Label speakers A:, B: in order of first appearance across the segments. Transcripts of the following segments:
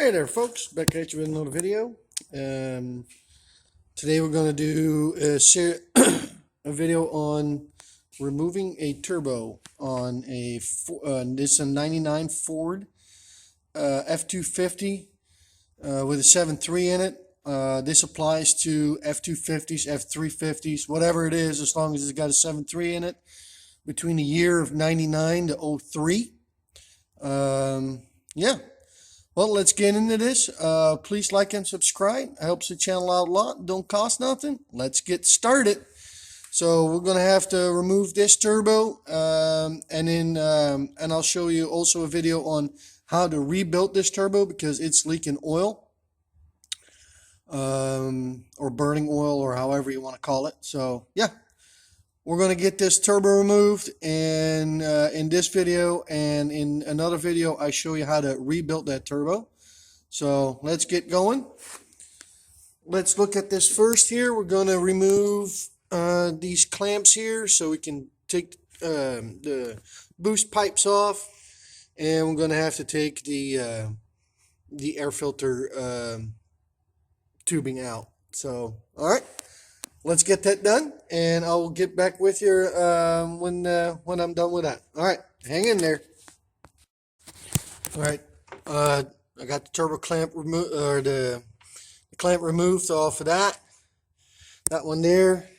A: Hey there folks, back at you with another video. Today we're going to do a video on removing a turbo on this is a 99 Ford F250 with a 7.3 in it. This applies to F250s, F350s, whatever it is, as long as it's got a 7.3 in it, between the year of 99 to 03. Yeah. Well, let's get into this. Please like and subscribe. It helps the channel out a lot. Don't cost nothing. Let's get started. So we're going to have to remove this turbo, and I'll show you also a video on how to rebuild this turbo because it's leaking oil, or burning oil, or however you want to call it. So yeah, we're going to get this turbo removed, and in this video and in another video I show you how to rebuild that turbo. So let's get going. Let's look at this first here. We're going to remove these clamps here so we can take the boost pipes off, and we're going to have to take the air filter tubing out. So all right, let's get that done, and I'll get back with you when I'm done with that. All right, hang in there. All right, I got the turbo clamp removed, or the clamp removed off of that. That one there.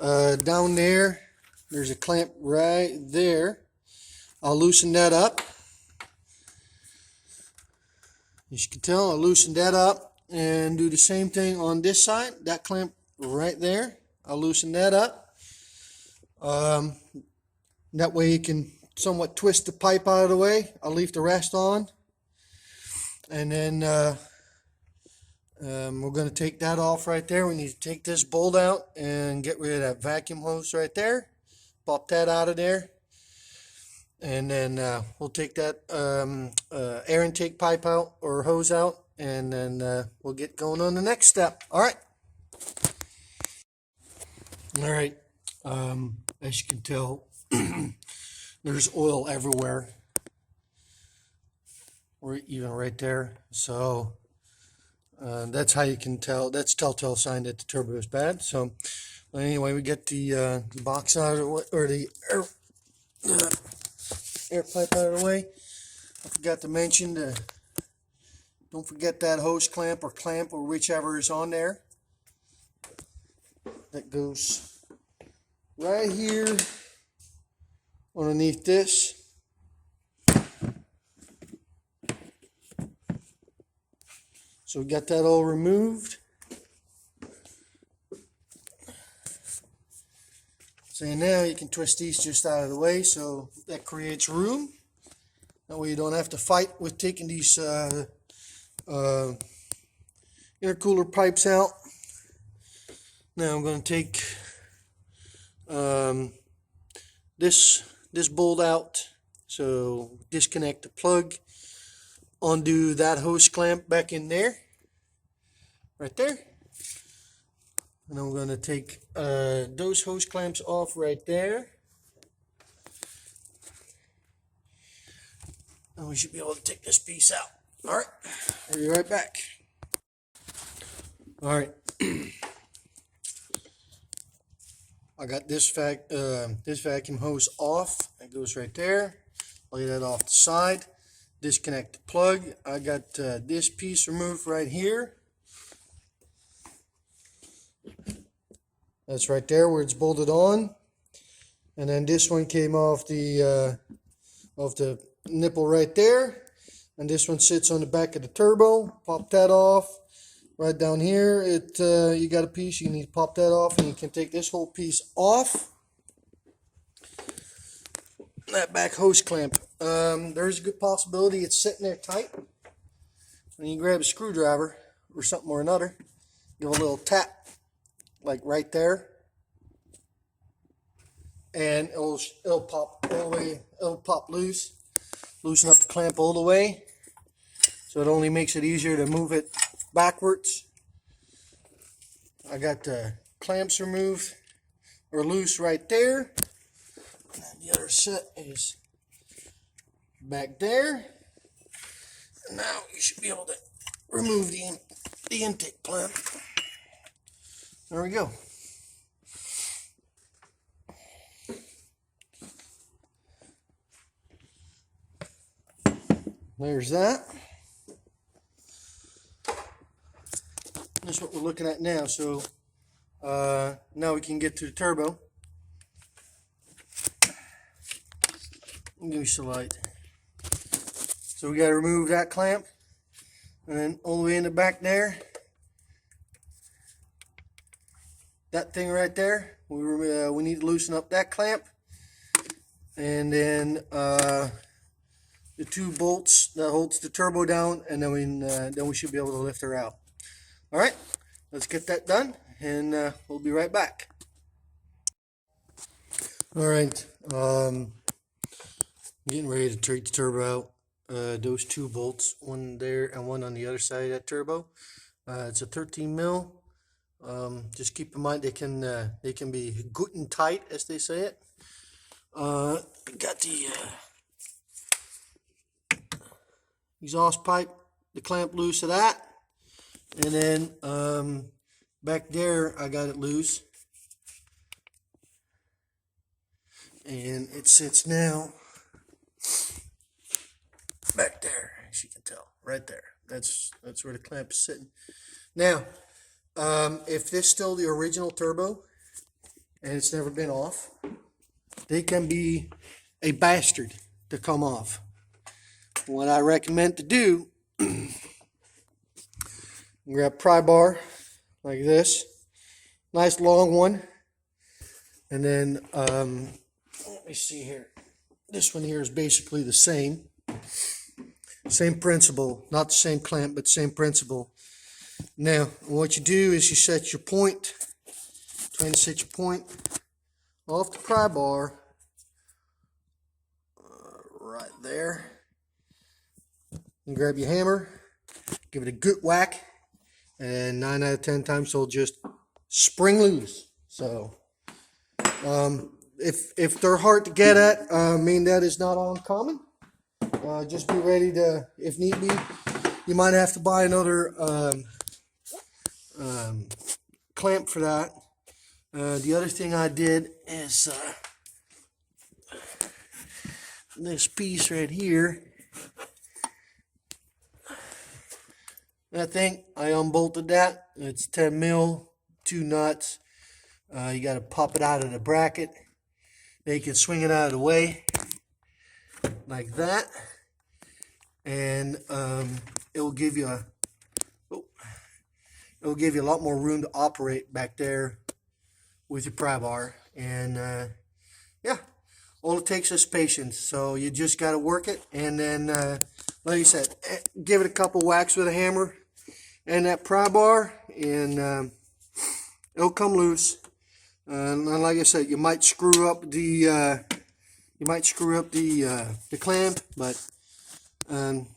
A: Down there, there's a clamp right there. I'll loosen that up. As you can tell, I'll loosen that up and do the same thing on this side. That clamp right there, I'll loosen that up. That way you can somewhat twist the pipe out of the way. I'll leave the rest on, and then we're going to take that off right there. We need to take this bolt out and get rid of that vacuum hose right there. Pop that out of there, and then we'll take that air intake pipe out, or hose out, and then we'll get going on the next step. All right. All right, as you can tell, there's oil everywhere, or even right there. So that's how you can tell. That's telltale sign that the turbo is bad. So anyway, we get the box out of the way, or the air pipe out of the way. I forgot to mention don't forget that hose clamp or whichever is on there. That goes right here underneath this. So we got that all removed. So now you can twist these just out of the way, so that creates room. That way you don't have to fight with taking these intercooler pipes out. Now I'm going to take this bolt out. So disconnect the plug, undo that hose clamp back in there, right there. And then we're going to take those hose clamps off right there. And we should be able to take this piece out. All right, I'll be right back. All right. I got this vacuum hose off. It goes right there. Lay that off the side. Disconnect the plug. I got this piece removed right here. That's right there where it's bolted on. And then this one came off the nipple right there. And this one sits on the back of the turbo. Pop that off. Right down here, you got a piece, you need to pop that off, and you can take this whole piece off. That back hose clamp, there's a good possibility it's sitting there tight. And you grab a screwdriver or something or another, give a little tap, like right there, and it'll pop all the way, it'll pop loose, loosen up the clamp all the way. So it only makes it easier to move it backwards. I got the clamps removed or loose right there, and the other set is back there. Now you should be able to remove the intake plug. There we go. There's that. That's what we're looking at now. So now we can get to the turbo. Give you some light. So we got to remove that clamp, and then all the way in the back there, that thing right there, we need to loosen up that clamp, and then the 2 bolts that holds the turbo down, and then we should be able to lift her out. All right, let's get that done, and we'll be right back. All right, getting ready to take the turbo out. Those 2 bolts, one there and one on the other side of that turbo. It's a 13 mil. Just keep in mind they can be good and tight, as they say it. Got the exhaust pipe, the clamp loose of that, and then back there I got it loose, and it sits now back there, as you can tell, right there. That's where the clamp is sitting. Now, if this is still the original turbo and it's never been off, they can be a bastard to come off. What I recommend to do, grab a pry bar like this, nice long one, and then let me see here. This one here is basically the same principle, not the same clamp, but same principle. Now, what you do is you set your point, trying to set your point off the pry bar right there, and grab your hammer, give it a good whack, and 9 out of 10 times it'll just spring loose. So if they're hard to get at, I mean, that is not uncommon. Just be ready to, if need be, you might have to buy another clamp for that. The other thing I did is this piece right here. That thing, I unbolted that. It's 10 mil, 2 nuts. You got to pop it out of the bracket. Then you can swing it out of the way like that, and it will give you a lot more room to operate back there with your pry bar. And yeah, all it takes is patience. So you just got to work it, and then like I said, give it a couple whacks with a hammer and that pry bar, and it'll come loose. And like I said, you might screw up the clamp, but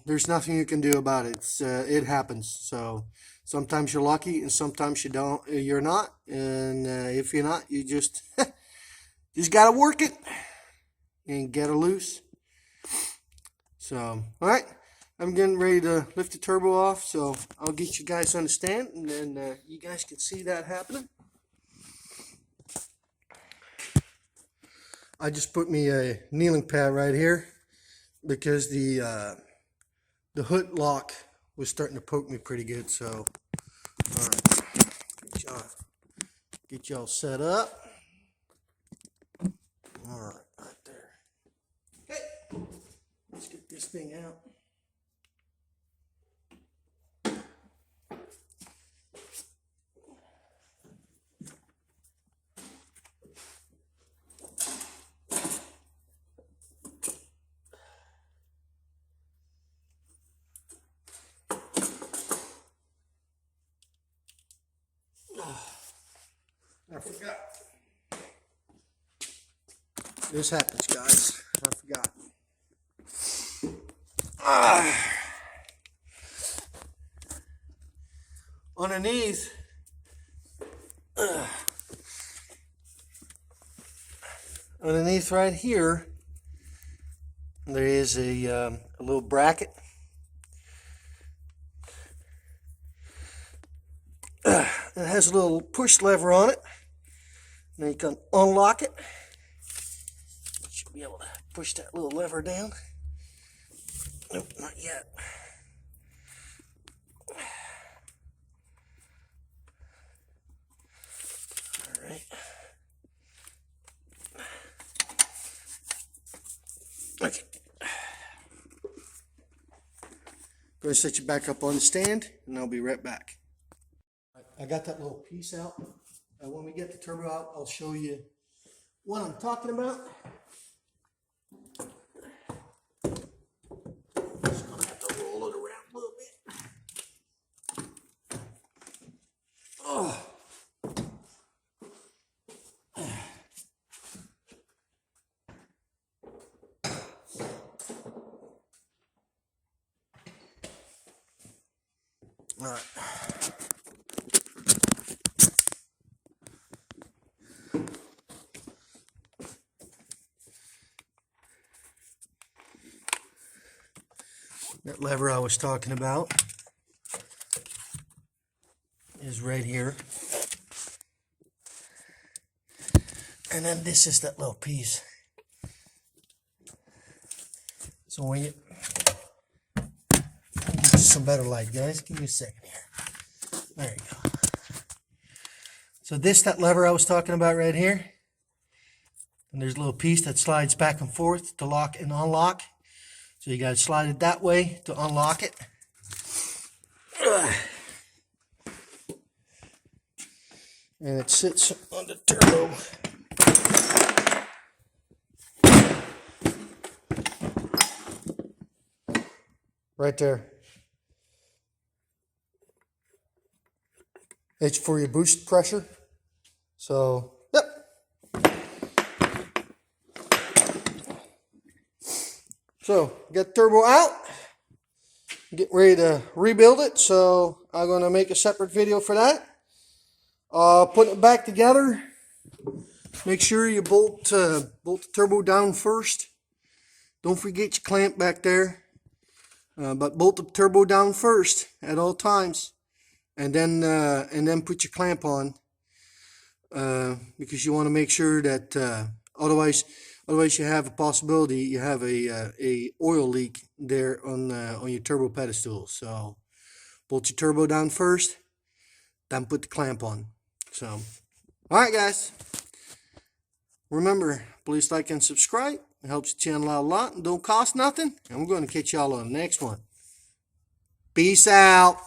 A: there's nothing you can do about it. It happens. So sometimes you're lucky, and sometimes you're not. And if you're not, you just gotta work it and get her loose. So, all right, I'm getting ready to lift the turbo off. So I'll get you guys on the stand, and then you guys can see that happening. I just put me a kneeling pad right here because the hood lock was starting to poke me pretty good. So, all right, get y'all set up. All right, right there. Okay, let's get this thing out. I forgot. This happens, guys. I forgot. Underneath right here, there is a little bracket. It has a little push lever on it. Now you can unlock it. You should be able to push that little lever down. Nope, not yet. All right. Okay. Going to set you back up on the stand, and I'll be right back. I got that little piece out. When we get the turbo out, I'll show you what I'm talking about. Just gonna have to roll it around a little bit. Oh. All right. That lever I was talking about is right here. And then this is that little piece. So when you give you some better light, guys, give me a second here. There you go. So that lever I was talking about right here. And there's a little piece that slides back and forth to lock and unlock. So you got to slide it that way to unlock it. And it sits on the turbo. Right there. It's for your boost pressure. So, yep. So, get the turbo out. Get ready to rebuild it. So, I'm going to make a separate video for that. Putting it back together. Make sure you bolt the turbo down first. Don't forget your clamp back there. But bolt the turbo down first at all times, and then put your clamp on, because you want to make sure that otherwise you have a possibility you have a oil leak there on your turbo pedestal. So bolt your turbo down first, then put the clamp on. So, all right, guys. Remember, please like and subscribe. It helps the channel out a lot and don't cost nothing. And we're going to catch y'all on the next one. Peace out.